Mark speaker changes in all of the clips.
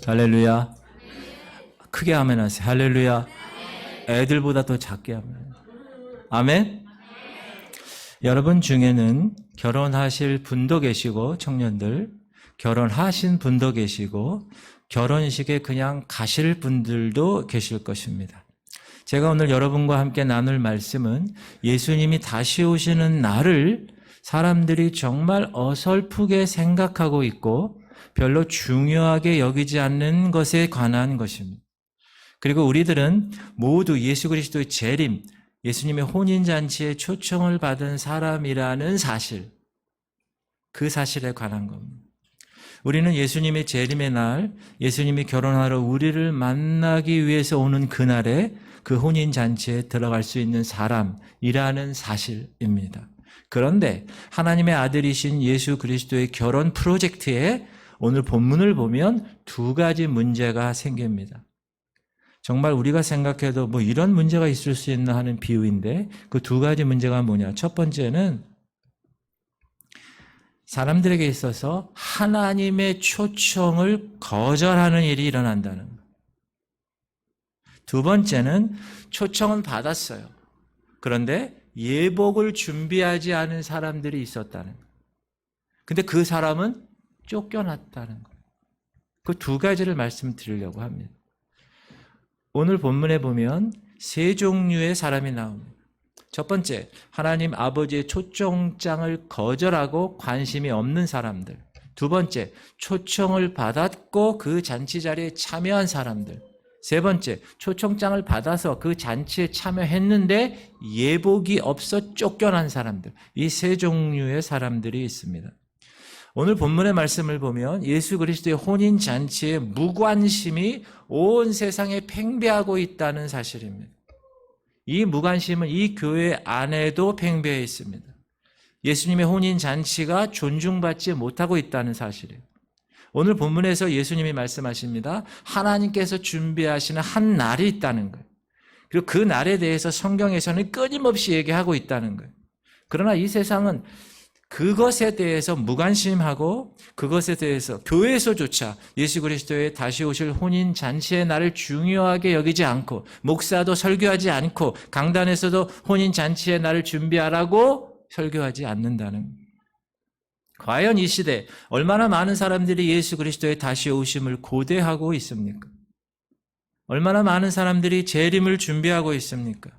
Speaker 1: 할렐루야. 크게 아멘 하세요. 할렐루야. 애들보다 더 작게 하면. 아멘. 여러분 중에는 결혼하실 분도 계시고, 청년들 결혼하신 분도 계시고, 결혼식에 그냥 가실 분들도 계실 것입니다. 제가 오늘 여러분과 함께 나눌 말씀은 예수님이 다시 오시는 날을 사람들이 정말 어설프게 생각하고 있고 별로 중요하게 여기지 않는 것에 관한 것입니다. 그리고 우리들은 모두 예수 그리스도의 재림, 예수님의 혼인잔치에 초청을 받은 사람이라는 사실, 그 사실에 관한 겁니다. 우리는 예수님의 재림의 날, 예수님이 결혼하러 우리를 만나기 위해서 오는 그날에 그 혼인잔치에 들어갈 수 있는 사람이라는 사실입니다. 그런데 하나님의 아들이신 예수 그리스도의 결혼 프로젝트에 오늘 본문을 보면 두 가지 문제가 생깁니다. 정말 우리가 생각해도 뭐 이런 문제가 있을 수 있나 하는 비유인데 그 두 가지 문제가 뭐냐? 첫 번째는 사람들에게 있어서 하나님의 초청을 거절하는 일이 일어난다는 것. 두 번째는 초청은 받았어요. 그런데 예복을 준비하지 않은 사람들이 있었다는 것. 근데 그 사람은 쫓겨났다는 것. 그 두 가지를 말씀드리려고 합니다. 오늘 본문에 보면 세 종류의 사람이 나옵니다. 첫 번째, 하나님 아버지의 초청장을 거절하고 관심이 없는 사람들. 두 번째, 초청을 받았고 그 잔치 자리에 참여한 사람들. 세 번째, 초청장을 받아서 그 잔치에 참여했는데 예복이 없어 쫓겨난 사람들. 이 세 종류의 사람들이 있습니다. 오늘 본문의 말씀을 보면 예수 그리스도의 혼인 잔치에 무관심이 온 세상에 팽배하고 있다는 사실입니다. 이 무관심은 이 교회 안에도 팽배해 있습니다. 예수님의 혼인 잔치가 존중받지 못하고 있다는 사실이에요. 오늘 본문에서 예수님이 말씀하십니다. 하나님께서 준비하시는 한 날이 있다는 거예요. 그리고 그 날에 대해서 성경에서는 끊임없이 얘기하고 있다는 거예요. 그러나 이 세상은 그것에 대해서 무관심하고 그것에 대해서 교회에서조차 예수 그리스도의 다시 오실 혼인 잔치의 날을 중요하게 여기지 않고 목사도 설교하지 않고 강단에서도 혼인 잔치의 날을 준비하라고 설교하지 않는다는 거예요. 과연 이 시대 얼마나 많은 사람들이 예수 그리스도의 다시 오심을 고대하고 있습니까? 얼마나 많은 사람들이 재림을 준비하고 있습니까?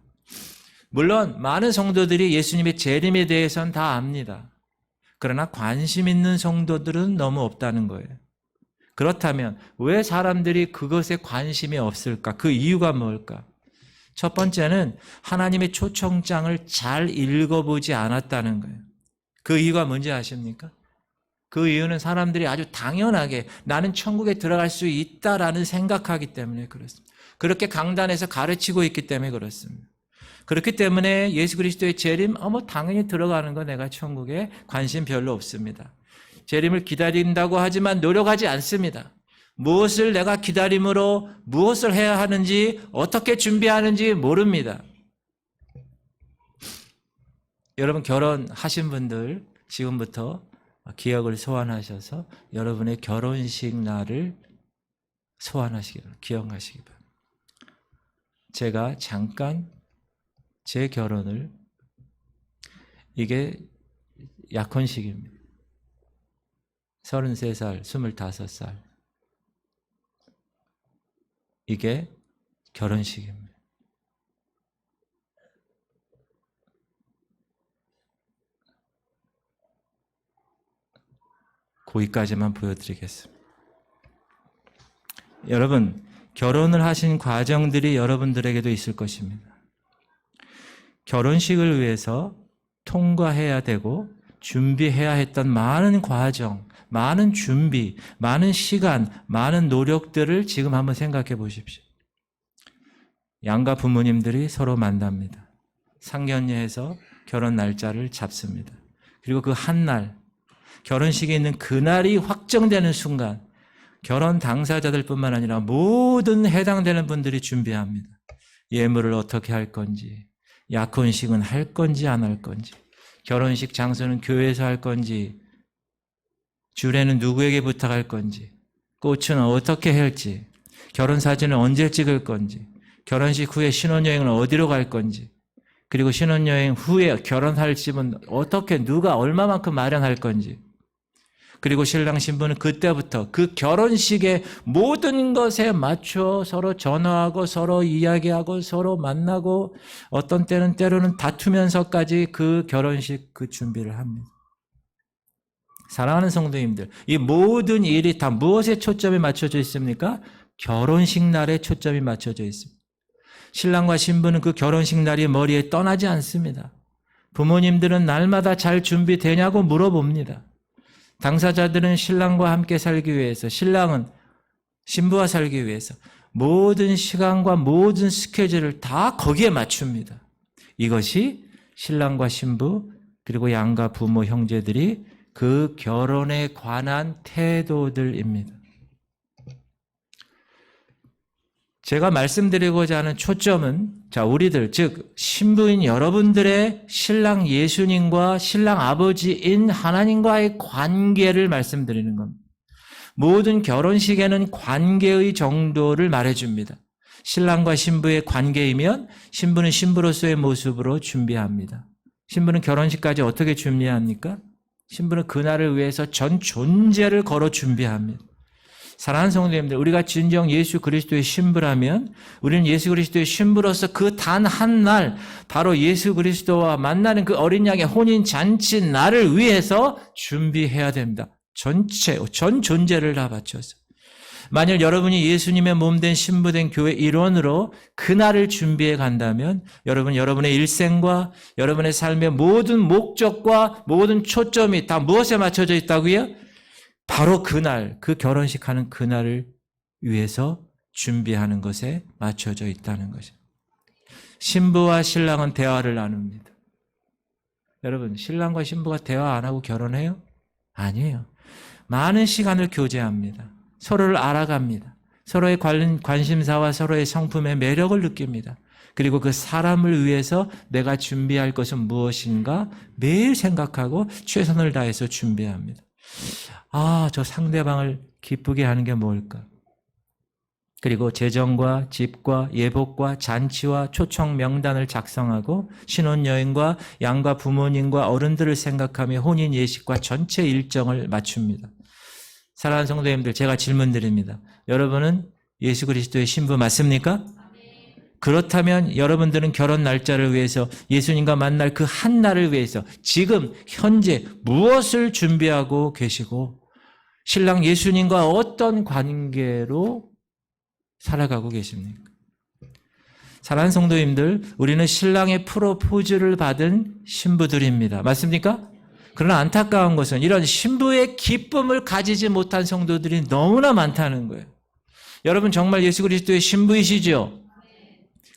Speaker 1: 물론 많은 성도들이 예수님의 재림에 대해서는 다 압니다. 그러나 관심 있는 성도들은 너무 없다는 거예요. 그렇다면 왜 사람들이 그것에 관심이 없을까? 그 이유가 뭘까? 첫 번째는 하나님의 초청장을 잘 읽어보지 않았다는 거예요. 그 이유가 뭔지 아십니까? 그 이유는 사람들이 아주 당연하게 나는 천국에 들어갈 수 있다라는 생각하기 때문에 그렇습니다. 그렇게 강단에서 가르치고 있기 때문에 그렇습니다. 그렇기 때문에 예수 그리스도의 재림, 뭐 당연히 들어가는 거 내가 천국에 관심 별로 없습니다. 재림을 기다린다고 하지만 노력하지 않습니다. 무엇을 내가 기다림으로 무엇을 해야 하는지 어떻게 준비하는지 모릅니다. 여러분 결혼하신 분들 지금부터 기억을 소환하셔서 여러분의 결혼식 날을 소환하시기 바랍니다. 기억하시기 바랍니다. 제가 잠깐 제 결혼을, 이게 약혼식입니다. 33살, 25살. 이게 결혼식입니다. 거기까지만 보여드리겠습니다. 여러분, 결혼을 하신 과정들이 여러분들에게도 있을 것입니다. 결혼식을 위해서 통과해야 되고 준비해야 했던 많은 과정, 많은 준비, 많은 시간, 많은 노력들을 지금 한번 생각해 보십시오. 양가 부모님들이 서로 만납니다. 상견례해서 결혼 날짜를 잡습니다. 그리고 그 한 날, 결혼식이 있는 그날이 확정되는 순간 결혼 당사자들 뿐만 아니라 모든 해당되는 분들이 준비합니다. 예물을 어떻게 할 건지, 약혼식은 할 건지 안 할 건지, 결혼식 장소는 교회에서 할 건지, 주례는 누구에게 부탁할 건지, 꽃은 어떻게 할지, 결혼 사진을 언제 찍을 건지, 결혼식 후에 신혼여행을 어디로 갈 건지, 그리고 신혼여행 후에 결혼할 집은 어떻게 누가 얼마만큼 마련할 건지, 그리고 신랑 신부는 그때부터 그 결혼식의 모든 것에 맞춰 서로 전화하고 서로 이야기하고 서로 만나고 어떤 때로는 다투면서까지 그 결혼식 그 준비를 합니다. 사랑하는 성도님들, 이 모든 일이 다 무엇에 초점이 맞춰져 있습니까? 결혼식 날에 초점이 맞춰져 있습니다. 신랑과 신부는 그 결혼식 날이 머리에 떠나지 않습니다. 부모님들은 날마다 잘 준비되냐고 물어봅니다. 당사자들은 신랑과 함께 살기 위해서, 신랑은 신부와 살기 위해서 모든 시간과 모든 스케줄을 다 거기에 맞춥니다. 이것이 신랑과 신부 그리고 양가 부모 형제들이 그 결혼에 관한 태도들입니다. 제가 말씀드리고자 하는 초점은 우리들, 즉 신부인 여러분들의 신랑 예수님과 신랑 아버지인 하나님과의 관계를 말씀드리는 겁니다. 모든 결혼식에는 관계의 정도를 말해줍니다. 신랑과 신부의 관계이면 신부는 신부로서의 모습으로 준비합니다. 신부는 결혼식까지 어떻게 준비합니까? 신부는 그날을 위해서 전 존재를 걸어 준비합니다. 사랑하는 성도님들, 우리가 진정 예수 그리스도의 신부라면 우리는 예수 그리스도의 신부로서 그 단 한 날, 바로 예수 그리스도와 만나는 그 어린 양의 혼인 잔치 날을 위해서 준비해야 됩니다. 전 존재를 다 바쳐서. 만일 여러분이 예수님의 몸된 신부된 교회 일원으로 그날을 준비해 간다면 여러분의 일생과 여러분의 삶의 모든 목적과 모든 초점이 다 무엇에 맞춰져 있다고요? 바로 그날, 그 결혼식 하는 그날을 위해서 준비하는 것에 맞춰져 있다는 것이죠. 신부와 신랑은 대화를 나눕니다. 여러분, 신랑과 신부가 대화 안 하고 결혼해요? 아니에요. 많은 시간을 교제합니다. 서로를 알아갑니다. 서로의 관심사와 서로의 성품의 매력을 느낍니다. 그리고 그 사람을 위해서 내가 준비할 것은 무엇인가 매일 생각하고 최선을 다해서 준비합니다. 저 상대방을 기쁘게 하는 게 뭘까? 그리고 재정과 집과 예복과 잔치와 초청 명단을 작성하고 신혼여행과 양가 부모님과 어른들을 생각하며 혼인 예식과 전체 일정을 맞춥니다. 사랑하는 성도님들, 제가 질문 드립니다. 여러분은 예수 그리스도의 신부 맞습니까? 그렇다면 여러분들은 결혼 날짜를 위해서 예수님과 만날 그 한 날을 위해서 지금 현재 무엇을 준비하고 계시고 신랑 예수님과 어떤 관계로 살아가고 계십니까? 사랑하는 성도님들, 우리는 신랑의 프로포즈를 받은 신부들입니다. 맞습니까? 그러나 안타까운 것은 이런 신부의 기쁨을 가지지 못한 성도들이 너무나 많다는 거예요. 여러분 정말 예수 그리스도의 신부이시죠?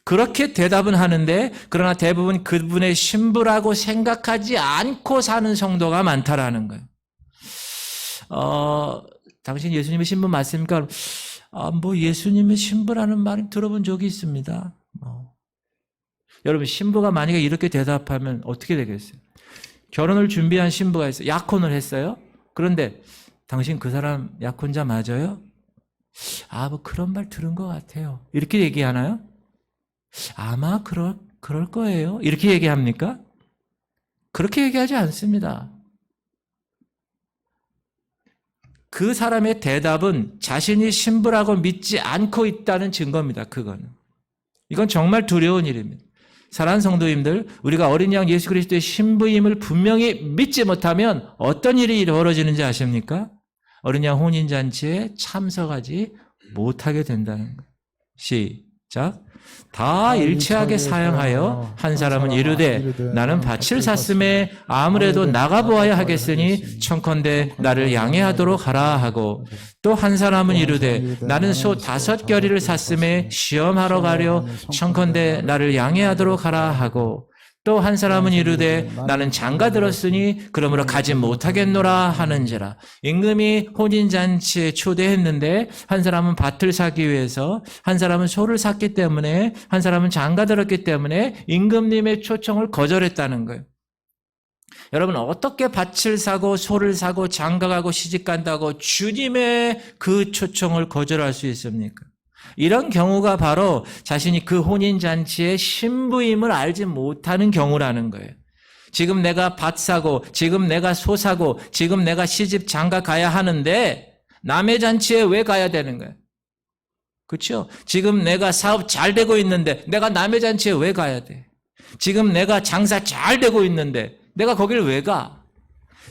Speaker 1: 그렇게 대답은 하는데 그러나 대부분 그분의 신부라고 생각하지 않고 사는 성도가 많다라는 거예요. 당신 예수님의 신부 맞습니까? 예수님의 신부라는 말 들어본 적이 있습니다. 여러분 신부가 만약에 이렇게 대답하면 어떻게 되겠어요? 결혼을 준비한 신부가 있어요. 약혼을 했어요. 그런데 당신 그 사람 약혼자 맞아요? 그런 말 들은 것 같아요. 이렇게 얘기하나요? 아마 그럴 거예요. 이렇게 얘기합니까? 그렇게 얘기하지 않습니다. 그 사람의 대답은 자신이 신부라고 믿지 않고 있다는 증거입니다. 이건 정말 두려운 일입니다. 사랑하는 성도님들, 우리가 어린 양 예수 그리스도의 신부임을 분명히 믿지 못하면 어떤 일이 벌어지는지 아십니까? 어린 양 혼인잔치에 참석하지 못하게 된다는 거예요. 시작. 다 일체하게 사양하여 한 사람은 이르되 나는 밭을 샀음에 아무래도 나가보아야 하겠으니 청컨대 나를 양해하도록 하라 하고 또 한 사람은 이르되 나는 소 5겨리를 샀음에 시험하러 가려 청컨대 나를 양해하도록 하라 하고 또 한 사람은 이르되 나는 장가 들었으니 그러므로 가지 못하겠노라 하는지라. 임금이 혼인잔치에 초대했는데 한 사람은 밭을 사기 위해서, 한 사람은 소를 샀기 때문에, 한 사람은 장가 들었기 때문에 임금님의 초청을 거절했다는 거예요. 여러분, 어떻게 밭을 사고 소를 사고 장가가고 시집간다고 주님의 그 초청을 거절할 수 있습니까? 이런 경우가 바로 자신이 그 혼인잔치의 신부임을 알지 못하는 경우라는 거예요. 지금 내가 밭 사고, 지금 내가 소 사고, 지금 내가 시집 장가 가야 하는데 남의 잔치에 왜 가야 되는 거예요? 그렇죠? 지금 내가 사업 잘 되고 있는데 내가 남의 잔치에 왜 가야 돼? 지금 내가 장사 잘 되고 있는데 내가 거길 왜 가?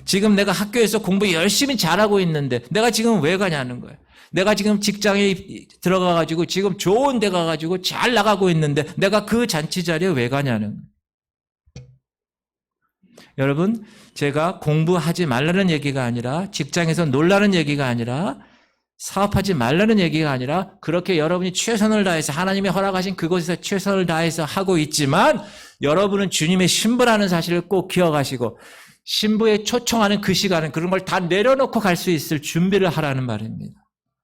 Speaker 1: 지금 내가 학교에서 공부 열심히 잘하고 있는데 내가 지금 왜 가냐는 거예요. 내가 지금 직장에 들어가가지고 지금 좋은 데 가가지고 잘 나가고 있는데 내가 그 잔치 자리에 왜 가냐는 거예요. 여러분, 제가 공부하지 말라는 얘기가 아니라 직장에서 놀라는 얘기가 아니라 사업하지 말라는 얘기가 아니라 그렇게 여러분이 최선을 다해서 하나님이 허락하신 그곳에서 최선을 다해서 하고 있지만 여러분은 주님의 신부라는 사실을 꼭 기억하시고 신부에 초청하는 그 시간은 그런 걸 다 내려놓고 갈 수 있을 준비를 하라는 말입니다.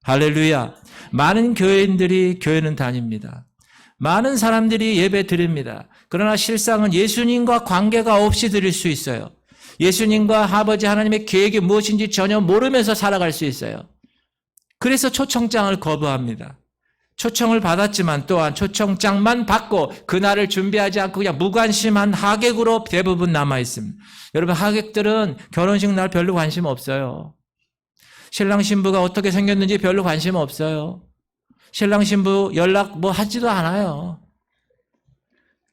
Speaker 1: 할렐루야. 많은 교회인들이 교회는 다닙니다. 많은 사람들이 예배 드립니다. 그러나 실상은 예수님과 관계가 없이 드릴 수 있어요. 예수님과 아버지 하나님의 계획이 무엇인지 전혀 모르면서 살아갈 수 있어요. 그래서 초청장을 거부합니다. 초청을 받았지만 또한 초청장만 받고 그날을 준비하지 않고 그냥 무관심한 하객으로 대부분 남아 있습니다. 여러분, 하객들은 결혼식 날 별로 관심 없어요. 신랑 신부가 어떻게 생겼는지 별로 관심 없어요. 신랑 신부 연락 뭐 하지도 않아요.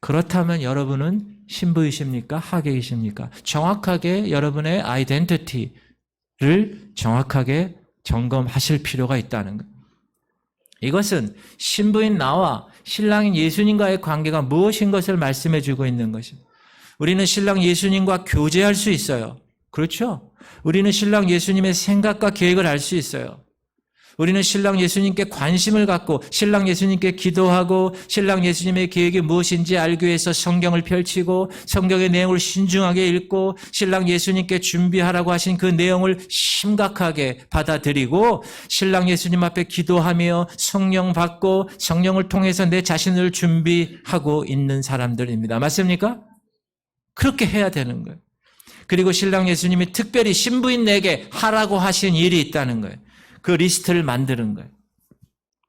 Speaker 1: 그렇다면 여러분은 신부이십니까? 하객이십니까? 정확하게 여러분의 아이덴티티를 정확하게 점검하실 필요가 있다는 것. 이것은 신부인 나와 신랑인 예수님과의 관계가 무엇인 것을 말씀해 주고 있는 것입니다. 우리는 신랑 예수님과 교제할 수 있어요. 그렇죠? 우리는 신랑 예수님의 생각과 계획을 알 수 있어요. 우리는 신랑 예수님께 관심을 갖고 신랑 예수님께 기도하고 신랑 예수님의 계획이 무엇인지 알기 위해서 성경을 펼치고 성경의 내용을 신중하게 읽고 신랑 예수님께 준비하라고 하신 그 내용을 심각하게 받아들이고 신랑 예수님 앞에 기도하며 성령 받고 성령을 통해서 내 자신을 준비하고 있는 사람들입니다. 맞습니까? 그렇게 해야 되는 거예요. 그리고 신랑 예수님이 특별히 신부인 내게 하라고 하신 일이 있다는 거예요. 그 리스트를 만드는 거예요.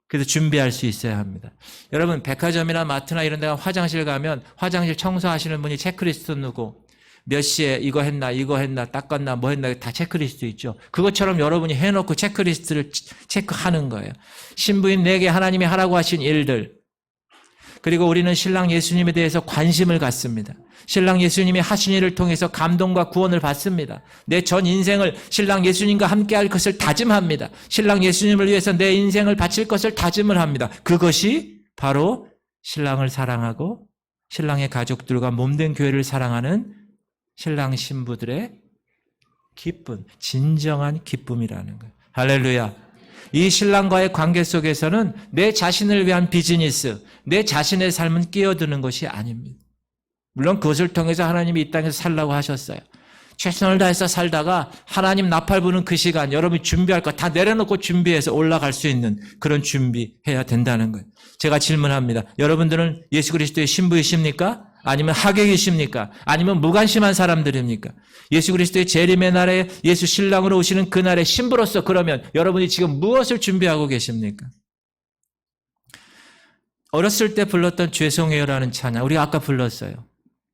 Speaker 1: 그래서 준비할 수 있어야 합니다. 여러분, 백화점이나 마트나 이런 데 화장실 가면 화장실 청소하시는 분이 체크리스트 누고 몇 시에 이거 했나 닦았나 뭐 했나 다 체크리스트 있죠. 그것처럼 여러분이 해놓고 체크리스트를 체크하는 거예요. 신부인 내게 하나님이 하라고 하신 일들. 그리고 우리는 신랑 예수님에 대해서 관심을 갖습니다. 신랑 예수님이 하신 일을 통해서 감동과 구원을 받습니다. 내 전 인생을 신랑 예수님과 함께할 것을 다짐합니다. 신랑 예수님을 위해서 내 인생을 바칠 것을 다짐을 합니다. 그것이 바로 신랑을 사랑하고 신랑의 가족들과 몸된 교회를 사랑하는 신랑 신부들의 기쁨, 진정한 기쁨이라는 거예요. 할렐루야. 이 신랑과의 관계 속에서는 내 자신을 위한 비즈니스, 내 자신의 삶은 끼어드는 것이 아닙니다. 물론 그것을 통해서 하나님이 이 땅에서 살라고 하셨어요. 최선을 다해서 살다가 하나님 나팔 부는 그 시간 여러분이 준비할 거 다 내려놓고 준비해서 올라갈 수 있는 그런 준비해야 된다는 거예요. 제가 질문합니다. 여러분들은 예수 그리스도의 신부이십니까? 아니면 하객이십니까? 아니면 무관심한 사람들입니까? 예수 그리스도의 재림의 날에 예수 신랑으로 오시는 그날의 신부로서 그러면 여러분이 지금 무엇을 준비하고 계십니까? 어렸을 때 불렀던 죄송해요라는 찬양 우리가 아까 불렀어요.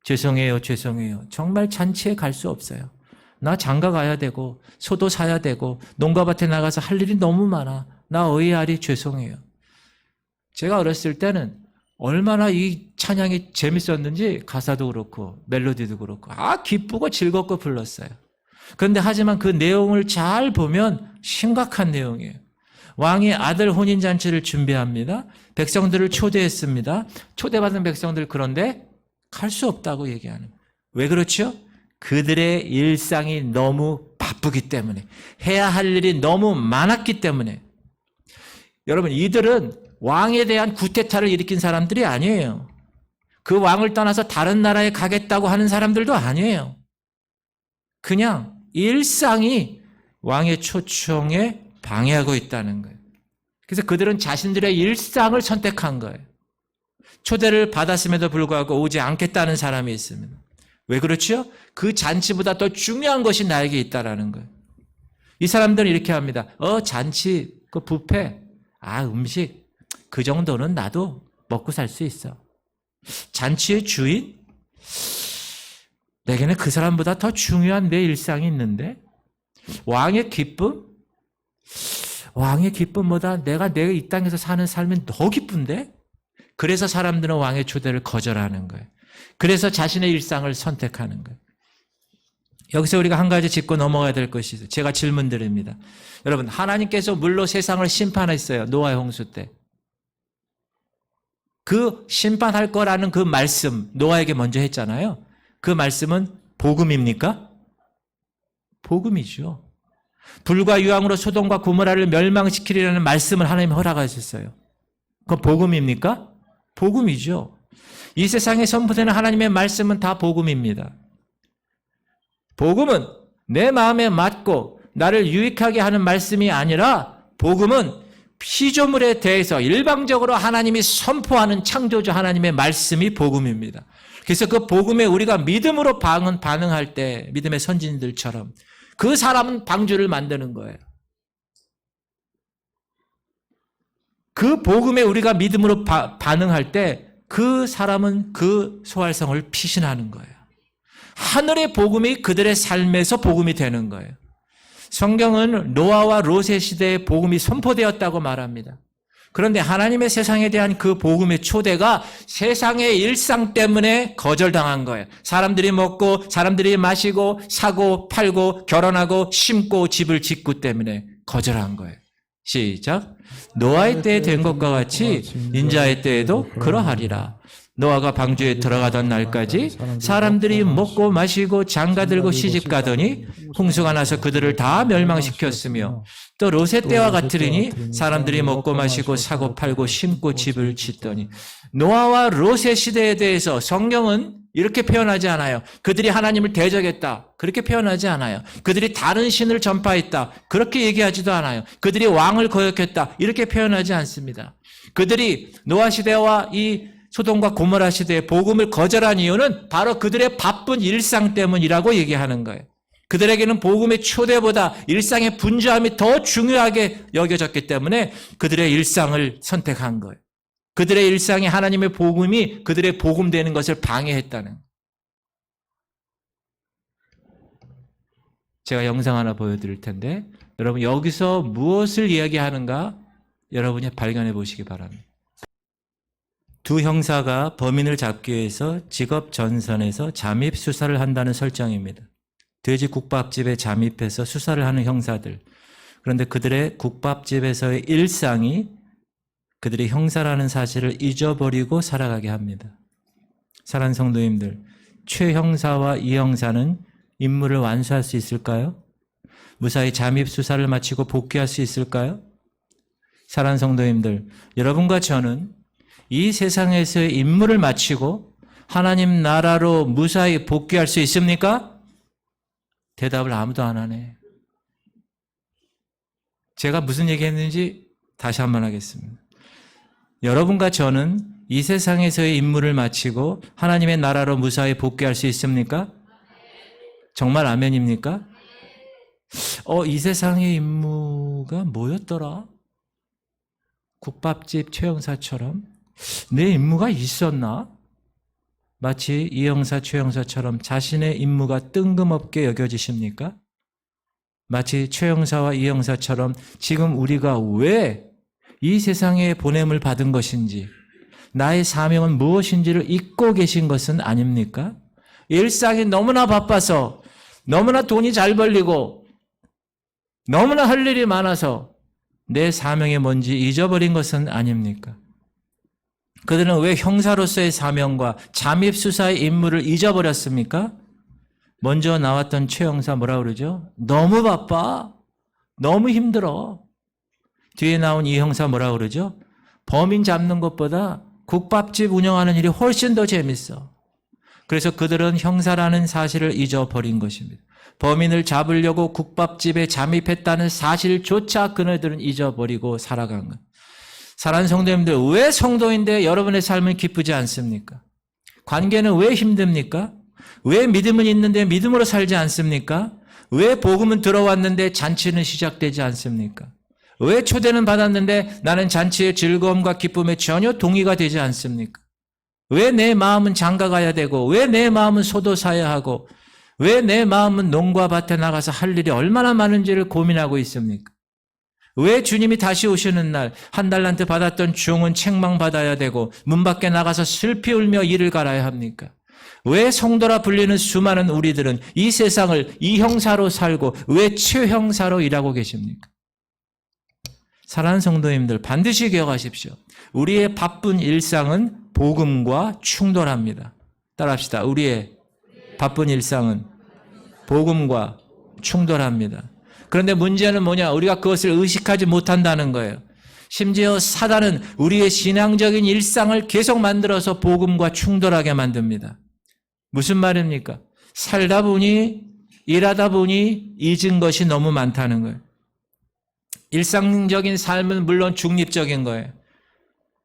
Speaker 1: 죄송해요, 죄송해요. 정말 잔치에 갈 수 없어요. 나 장가 가야 되고 소도 사야 되고 농가밭에 나가서 할 일이 너무 많아. 나 어이하리 죄송해요. 제가 어렸을 때는 얼마나 이 찬양이 재밌었는지 가사도 그렇고 멜로디도 그렇고 기쁘고 즐겁고 불렀어요. 그런데 하지만 그 내용을 잘 보면 심각한 내용이에요. 왕이 아들 혼인잔치를 준비합니다. 백성들을 초대했습니다. 초대받은 백성들 그런데 갈 수 없다고 얘기하는 거예요. 왜 그렇죠? 그들의 일상이 너무 바쁘기 때문에 해야 할 일이 너무 많았기 때문에 여러분 이들은 왕에 대한 구테타를 일으킨 사람들이 아니에요. 그 왕을 떠나서 다른 나라에 가겠다고 하는 사람들도 아니에요. 그냥 일상이 왕의 초청에 방해하고 있다는 거예요. 그래서 그들은 자신들의 일상을 선택한 거예요. 초대를 받았음에도 불구하고 오지 않겠다는 사람이 있습니다. 왜 그렇죠? 그 잔치보다 더 중요한 것이 나에게 있다라는 거예요. 이 사람들은 이렇게 합니다. 잔치, 그 뷔페, 음식, 그 정도는 나도 먹고 살 수 있어. 잔치의 주인? 내게는 그 사람보다 더 중요한 내 일상이 있는데, 왕의 기쁨? 왕의 기쁨보다 내가 이 땅에서 사는 삶은 더 기쁜데? 그래서 사람들은 왕의 초대를 거절하는 거예요. 그래서 자신의 일상을 선택하는 거예요. 여기서 우리가 한 가지 짚고 넘어가야 될 것이 있어요. 제가 질문 드립니다. 여러분, 하나님께서 물로 세상을 심판했어요. 노아의 홍수 때. 그 심판할 거라는 그 말씀, 노아에게 먼저 했잖아요. 그 말씀은 복음입니까? 복음이죠. 불과 유황으로 소돔과 고모라를 멸망시키리라는 말씀을 하나님이 허락하셨어요. 그건 복음입니까? 복음이죠. 이 세상에 선포되는 하나님의 말씀은 다 복음입니다. 복음은 내 마음에 맞고 나를 유익하게 하는 말씀이 아니라 복음은 피조물에 대해서 일방적으로 하나님이 선포하는 창조주 하나님의 말씀이 복음입니다. 그래서 그 복음에 우리가 믿음으로 반응할 때 믿음의 선진들처럼 그 사람은 방주를 만드는 거예요. 그 복음에 우리가 믿음으로 반응할 때 그 사람은 그 소활성을 피신하는 거예요. 하늘의 복음이 그들의 삶에서 복음이 되는 거예요. 성경은 노아와 롯의 시대에 복음이 선포되었다고 말합니다. 그런데 하나님의 세상에 대한 그 복음의 초대가 세상의 일상 때문에 거절당한 거예요. 사람들이 먹고 사람들이 마시고 사고 팔고 결혼하고 심고 집을 짓고 때문에 거절한 거예요. 시작. 노아의 때에 된 것과 같이 인자의 때에도 그러하리라. 노아가 방주에 들어가던 날까지 사람들이 먹고 마시고 장가들고 시집가더니 홍수가 나서 그들을 다 멸망시켰으며 또 롯의 때와 같으리니 사람들이 먹고 마시고 사고 팔고 심고 집을 짓더니 노아와 롯의 시대에 대해서 성경은 이렇게 표현하지 않아요. 그들이 하나님을 대적했다. 그렇게 표현하지 않아요. 그들이 다른 신을 전파했다. 그렇게 얘기하지도 않아요. 그들이 왕을 거역했다. 이렇게 표현하지 않습니다. 그들이 노아 시대와 이 소돔과 고모라 시대의 복음을 거절한 이유는 바로 그들의 바쁜 일상 때문이라고 얘기하는 거예요. 그들에게는 복음의 초대보다 일상의 분주함이 더 중요하게 여겨졌기 때문에 그들의 일상을 선택한 거예요. 그들의 일상에 하나님의 복음이 그들의 복음 되는 것을 방해했다는. 제가 영상 하나 보여드릴 텐데 여러분 여기서 무엇을 이야기하는가 여러분이 발견해 보시기 바랍니다. 두 형사가 범인을 잡기 위해서 직업 전선에서 잠입 수사를 한다는 설정입니다. 돼지 국밥집에 잠입해서 수사를 하는 형사들. 그런데 그들의 국밥집에서의 일상이 그들이 형사라는 사실을 잊어버리고 살아가게 합니다. 사랑하는 성도님들, 최 형사와 이 형사는 임무를 완수할 수 있을까요? 무사히 잠입 수사를 마치고 복귀할 수 있을까요? 사랑하는 성도님들, 여러분과 저는 이 세상에서의 임무를 마치고 하나님 나라로 무사히 복귀할 수 있습니까? 대답을 아무도 안 하네. 제가 무슨 얘기했는지 다시 한번 하겠습니다. 여러분과 저는 이 세상에서의 임무를 마치고 하나님의 나라로 무사히 복귀할 수 있습니까? 정말 아멘입니까? 이 세상의 임무가 뭐였더라? 국밥집 최 형사처럼 내 임무가 있었나? 마치 이 형사, 최 형사처럼 자신의 임무가 뜬금없게 여겨지십니까? 마치 최 형사와 이 형사처럼 지금 우리가 왜 이 세상에 보냄을 받은 것인지, 나의 사명은 무엇인지를 잊고 계신 것은 아닙니까? 일상이 너무나 바빠서, 너무나 돈이 잘 벌리고, 너무나 할 일이 많아서 내 사명이 뭔지 잊어버린 것은 아닙니까? 그들은 왜 형사로서의 사명과 잠입수사의 임무를 잊어버렸습니까? 먼저 나왔던 최 형사 뭐라 그러죠? 너무 바빠. 너무 힘들어. 뒤에 나온 이 형사 뭐라 그러죠? 범인 잡는 것보다 국밥집 운영하는 일이 훨씬 더 재밌어. 그래서 그들은 형사라는 사실을 잊어버린 것입니다. 범인을 잡으려고 국밥집에 잠입했다는 사실조차 그들은 잊어버리고 살아간 것. 사랑하는 성도님들, 왜 성도인데 여러분의 삶은 기쁘지 않습니까? 관계는 왜 힘듭니까? 왜 믿음은 있는데 믿음으로 살지 않습니까? 왜 복음은 들어왔는데 잔치는 시작되지 않습니까? 왜 초대는 받았는데 나는 잔치의 즐거움과 기쁨에 전혀 동의가 되지 않습니까? 왜 내 마음은 장가가야 되고, 왜 내 마음은 소도 사야 하고, 왜 내 마음은 농과 밭에 나가서 할 일이 얼마나 많은지를 고민하고 있습니까? 왜 주님이 다시 오시는 날 한 달란트 받았던 종은 책망받아야 되고 문 밖에 나가서 슬피 울며 이를 갈아야 합니까? 왜 성도라 불리는 수많은 우리들은 이 세상을 이형사로 살고 왜 최형사로 일하고 계십니까? 사랑하는 성도님들, 반드시 기억하십시오. 우리의 바쁜 일상은 복음과 충돌합니다. 따라합시다. 우리의 바쁜 일상은 복음과 충돌합니다. 그런데 문제는 뭐냐? 우리가 그것을 의식하지 못한다는 거예요. 심지어 사단은 우리의 신앙적인 일상을 계속 만들어서 복음과 충돌하게 만듭니다. 무슨 말입니까? 살다 보니, 일하다 보니 잊은 것이 너무 많다는 거예요. 일상적인 삶은 물론 중립적인 거예요.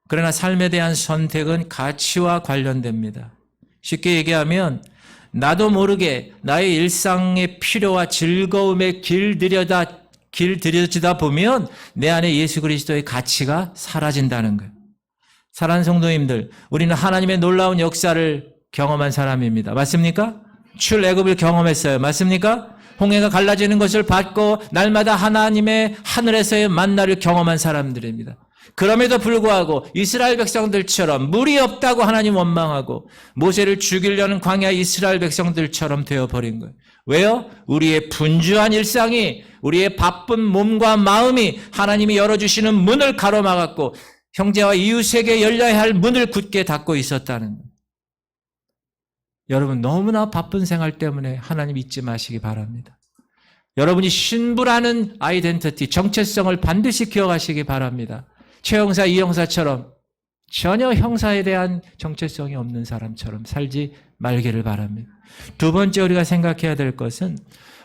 Speaker 1: 그러나 삶에 대한 선택은 가치와 관련됩니다. 쉽게 얘기하면 나도 모르게 나의 일상의 필요와 즐거움에 길들여지다 보면 내 안에 예수 그리스도의 가치가 사라진다는 거예요. 사랑하는 성도님들, 우리는 하나님의 놀라운 역사를 경험한 사람입니다. 맞습니까? 출애굽을 경험했어요. 맞습니까? 홍해가 갈라지는 것을 봤고 날마다 하나님의 하늘에서의 만나를 경험한 사람들입니다. 그럼에도 불구하고 이스라엘 백성들처럼 물이 없다고 하나님 원망하고 모세를 죽이려는 광야 이스라엘 백성들처럼 되어버린 거예요. 왜요? 우리의 분주한 일상이, 우리의 바쁜 몸과 마음이 하나님이 열어주시는 문을 가로막았고 형제와 이웃에게 열려야 할 문을 굳게 닫고 있었다는 거예요. 여러분, 너무나 바쁜 생활 때문에 하나님 잊지 마시기 바랍니다. 여러분이 신부라는 아이덴티티, 정체성을 반드시 기억하시기 바랍니다. 최형사, 이형사처럼 전혀 형사에 대한 정체성이 없는 사람처럼 살지 말기를 바랍니다. 두 번째 우리가 생각해야 될 것은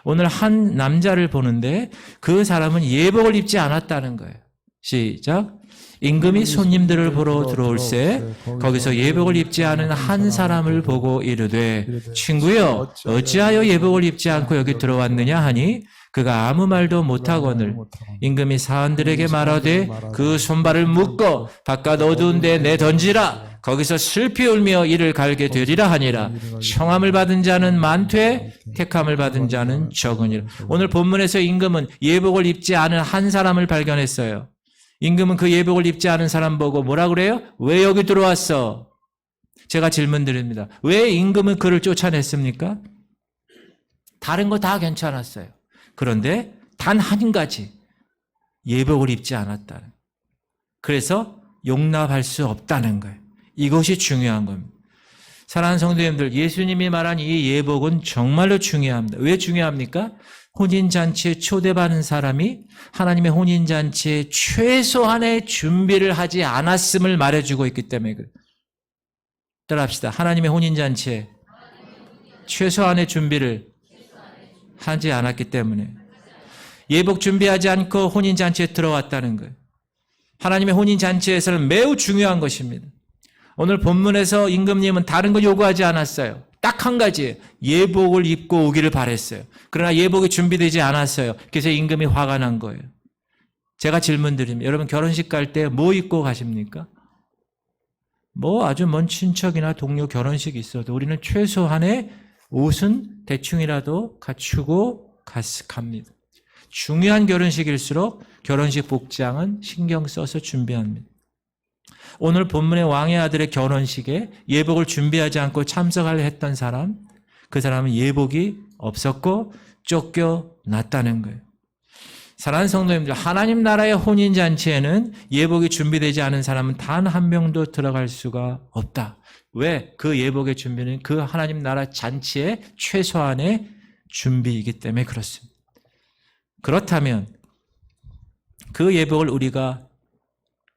Speaker 1: 오늘 한 남자를 보는데 그 사람은 예복을 입지 않았다는 거예요. 시작. 임금이 손님들을 보러 들어올새 거기서 예복을 입지 않은 한 사람을 보고 이르되 친구여 어찌하여 예복을 입지 않고 여기 들어왔느냐 하니 그가 아무 말도 못하거늘 임금이 사람들에게 말하되 그 손발을 묶어 바깥 어두운 데 내던지라 거기서 슬피 울며 이를 갈게 되리라 하니라. 청함을 받은 자는 많되 택함을 받은 자는 적으니라. 오늘 본문에서 임금은 예복을 입지 않은 한 사람을 발견했어요. 임금은 그 예복을 입지 않은 사람 보고 뭐라 그래요? 왜 여기 들어왔어? 제가 질문 드립니다. 왜 임금은 그를 쫓아냈습니까? 다른 거 다 괜찮았어요. 그런데 단 한 가지, 예복을 입지 않았다는. 그래서 용납할 수 없다는 거예요. 이것이 중요한 겁니다. 사랑하는 성도님들, 예수님이 말한 이 예복은 정말로 중요합니다. 왜 중요합니까? 혼인잔치에 초대받은 사람이 하나님의 혼인잔치에 최소한의 준비를 하지 않았음을 말해주고 있기 때문에 그래요. 따라합시다. 하나님의 혼인잔치에 최소한의 준비를 하지 않았기 때문에 예복 준비하지 않고 혼인잔치에 들어왔다는 거예요. 하나님의 혼인잔치에서는 매우 중요한 것입니다. 오늘 본문에서 임금님은 다른 거 요구하지 않았어요. 딱 한 가지, 예복을 입고 오기를 바랬어요. 그러나 예복이 준비되지 않았어요. 그래서 임금이 화가 난 거예요. 제가 질문 드립니다. 여러분 결혼식 갈 때 뭐 입고 가십니까? 뭐 아주 먼 친척이나 동료 결혼식이 있어도 우리는 최소한의 옷은 대충이라도 갖추고 갑니다. 중요한 결혼식일수록 결혼식 복장은 신경 써서 준비합니다. 오늘 본문의 왕의 아들의 결혼식에 예복을 준비하지 않고 참석하려 했던 사람, 그 사람은 예복이 없었고 쫓겨났다는 거예요. 사랑하는 성도님들, 하나님 나라의 혼인잔치에는 예복이 준비되지 않은 사람은 단 한 명도 들어갈 수가 없다. 왜? 그 예복의 준비는 그 하나님 나라 잔치의 최소한의 준비이기 때문에 그렇습니다. 그렇다면 그 예복을 우리가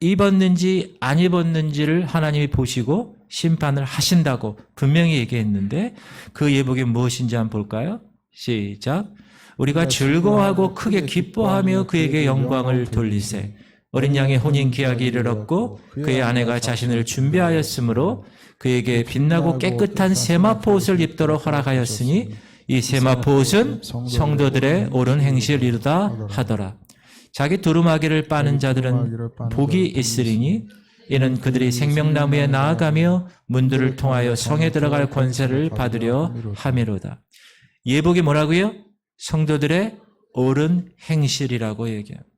Speaker 1: 입었는지 안 입었는지를 하나님이 보시고 심판을 하신다고 분명히 얘기했는데 그 예복이 무엇인지 한번 볼까요? 시작. 우리가 즐거워하고 크게 기뻐하며 그에게 영광을 돌리세. 어린 양의 혼인 기약이 이르렀고 그의 아내가 자신을 준비하였으므로 그에게 빛나고 깨끗한 세마포 옷을 입도록 허락하였으니 이 세마포 옷은 성도들의 옳은 행실이로다 하더라. 자기 두루마기를 빠는 자들은 복이 있으리니 이는 그들이 생명나무에 나아가며 문들을 통하여 성에 들어갈 권세를 받으려 함이로다. 예복이 뭐라고요? 성도들의 옳은 행실이라고 얘기합니다.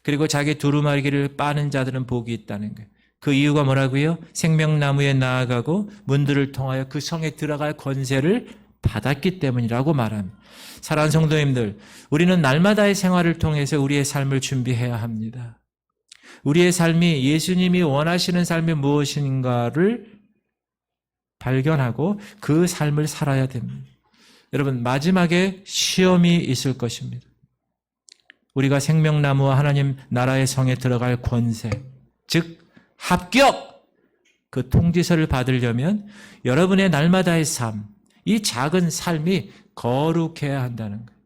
Speaker 1: 그리고 자기 두루마기를 빠는 자들은 복이 있다는 거예요. 그 이유가 뭐라고요? 생명나무에 나아가고 문들을 통하여 그 성에 들어갈 권세를 받았기 때문이라고 말합니다. 사랑하는 성도님들, 우리는 날마다의 생활을 통해서 우리의 삶을 준비해야 합니다. 우리의 삶이 예수님이 원하시는 삶이 무엇인가를 발견하고 그 삶을 살아야 됩니다. 여러분, 마지막에 시험이 있을 것입니다. 우리가 생명나무와 하나님 나라의 성에 들어갈 권세, 즉 합격! 그 통지서를 받으려면 여러분의 날마다의 삶, 이 작은 삶이 거룩해야 한다는 거예요.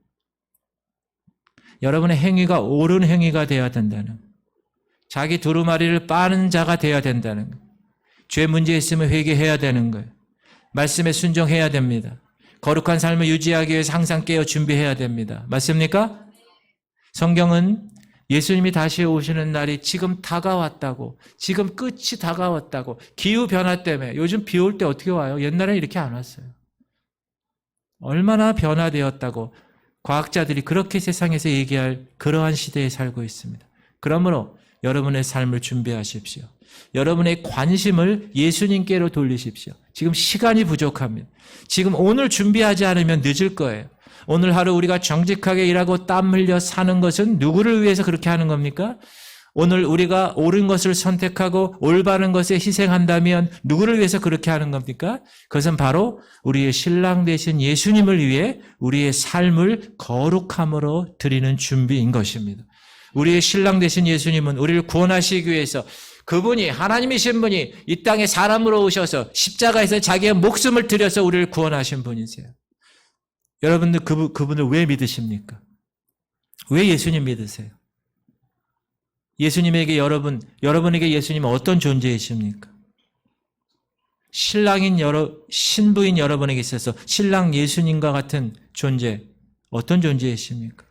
Speaker 1: 여러분의 행위가 옳은 행위가 되어야 된다는 거예요. 자기 두루마리를 빠는 자가 되어야 된다는 거예요. 죄 문제 있으면 회개해야 되는 거예요. 말씀에 순종해야 됩니다. 거룩한 삶을 유지하기 위해서 항상 깨어 준비해야 됩니다. 맞습니까? 성경은 예수님이 다시 오시는 날이 지금 다가왔다고, 지금 끝이 다가왔다고, 기후변화 때문에 요즘 비 올 때 어떻게 와요? 옛날에는 이렇게 안 왔어요. 얼마나 변화되었다고 과학자들이 그렇게 세상에서 얘기할 그러한 시대에 살고 있습니다. 그러므로 여러분의 삶을 준비하십시오. 여러분의 관심을 예수님께로 돌리십시오. 지금 시간이 부족합니다. 지금 오늘 준비하지 않으면 늦을 거예요. 오늘 하루 우리가 정직하게 일하고 땀 흘려 사는 것은 누구를 위해서 그렇게 하는 겁니까? 오늘 우리가 옳은 것을 선택하고 올바른 것에 희생한다면 누구를 위해서 그렇게 하는 겁니까? 그것은 바로 우리의 신랑 되신 예수님을 위해 우리의 삶을 거룩함으로 드리는 준비인 것입니다. 우리의 신랑 되신 예수님은 우리를 구원하시기 위해서 그분이 하나님이신 분이 이 땅에 사람으로 오셔서 십자가에서 자기의 목숨을 들여서 우리를 구원하신 분이세요. 여러분들 그분을 왜 믿으십니까? 왜 예수님 믿으세요? 예수님에게 여러분에게 예수님은 어떤 존재이십니까? 신부인 여러분에게 있어서 신랑 예수님과 같은 존재, 어떤 존재이십니까?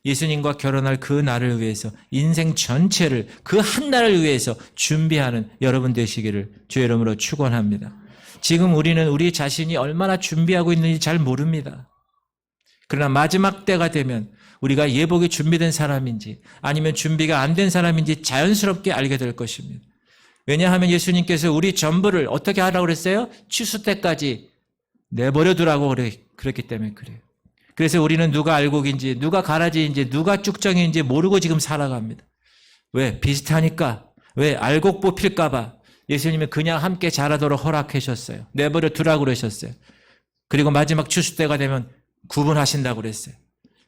Speaker 1: 예수님과 결혼할 그 날을 위해서 인생 전체를 그 한 날을 위해서 준비하는 여러분 되시기를 주의 이름으로 축원합니다. 지금 우리는 우리 자신이 얼마나 준비하고 있는지 잘 모릅니다. 그러나 마지막 때가 되면 우리가 예복이 준비된 사람인지 아니면 준비가 안 된 사람인지 자연스럽게 알게 될 것입니다. 왜냐하면 예수님께서 우리 전부를 어떻게 하라고 그랬어요? 추수 때까지 내버려 두라고 그랬기 때문에 그래요. 그래서 우리는 누가 알곡인지 누가 가라지인지 누가 쭉정인지 모르고 지금 살아갑니다. 왜? 비슷하니까. 왜? 알곡 뽑힐까 봐. 예수님은 그냥 함께 자라도록 허락하셨어요. 내버려 두라고 그러셨어요. 그리고 마지막 추수 때가 되면 구분하신다고 그랬어요.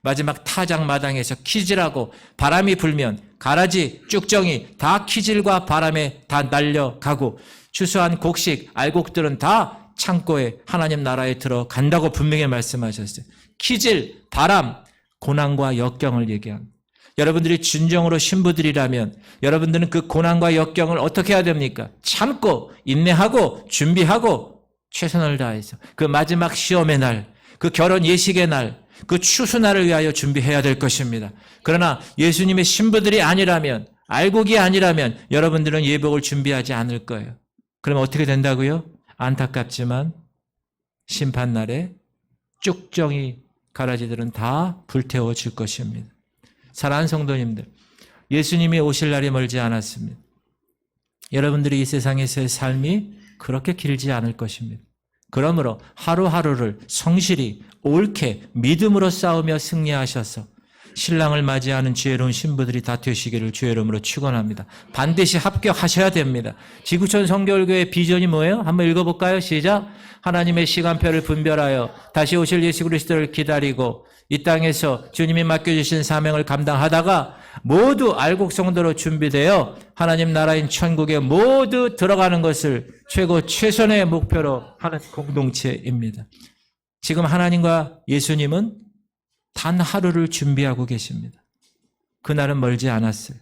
Speaker 1: 마지막 타작 마당에서 키질하고 바람이 불면 가라지, 쭉정이 다 키질과 바람에 다 날려가고 추수한 곡식, 알곡들은 다 창고에 하나님 나라에 들어간다고 분명히 말씀하셨어요. 키질, 바람, 고난과 역경을 얘기합니다. 여러분들이 진정으로 신부들이라면 여러분들은 그 고난과 역경을 어떻게 해야 됩니까? 참고 인내하고 준비하고 최선을 다해서 그 마지막 시험의 날, 그 결혼 예식의 날, 그 추수날을 위하여 준비해야 될 것입니다. 그러나 예수님의 신부들이 아니라면, 알곡이 아니라면 여러분들은 예복을 준비하지 않을 거예요. 그럼 어떻게 된다고요? 안타깝지만 심판날에 쭉정이 가라지들은 다 불태워질 것입니다. 사랑하는 성도님들, 예수님이 오실 날이 멀지 않았습니다. 여러분들이 이 세상에서의 삶이 그렇게 길지 않을 것입니다. 그러므로 하루하루를 성실히 옳게 믿음으로 싸우며 승리하셔서 신랑을 맞이하는 지혜로운 신부들이 다 되시기를 주의 이름으로 축원합니다. 반드시 합격하셔야 됩니다. 지구촌 성결교회 비전이 뭐예요? 한번 읽어볼까요? 시작. 하나님의 시간표를 분별하여 다시 오실 예수 그리스도를 기다리고 이 땅에서 주님이 맡겨주신 사명을 감당하다가 모두 알곡 성도로 준비되어 하나님 나라인 천국에 모두 들어가는 것을 최선의 목표로 하는 공동체입니다. 지금 하나님과 예수님은 단 하루를 준비하고 계십니다. 그날은 멀지 않았어요.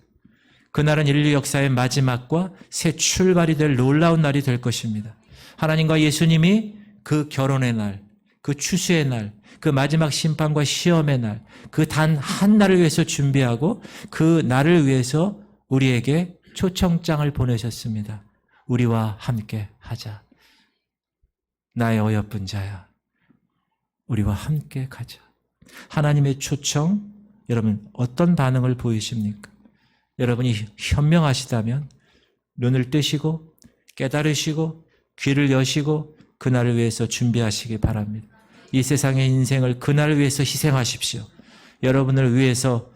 Speaker 1: 그날은 인류 역사의 마지막과 새 출발이 될 놀라운 날이 될 것입니다. 하나님과 예수님이 그 결혼의 날, 그 추수의 날, 그 마지막 심판과 시험의 날, 그 단 한 날을 위해서 준비하고 그 날을 위해서 우리에게 초청장을 보내셨습니다. 우리와 함께 하자. 나의 어여쁜 자야, 우리와 함께 가자. 하나님의 초청, 여러분 어떤 반응을 보이십니까? 여러분이 현명하시다면 눈을 뜨시고 깨달으시고 귀를 여시고 그날을 위해서 준비하시기 바랍니다. 이 세상의 인생을 그날을 위해서 희생하십시오. 여러분을 위해서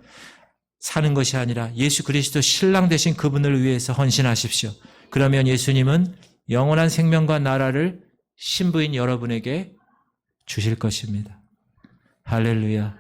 Speaker 1: 사는 것이 아니라 예수 그리스도 신랑 되신 그분을 위해서 헌신하십시오. 그러면 예수님은 영원한 생명과 나라를 신부인 여러분에게 주실 것입니다. 할렐루야.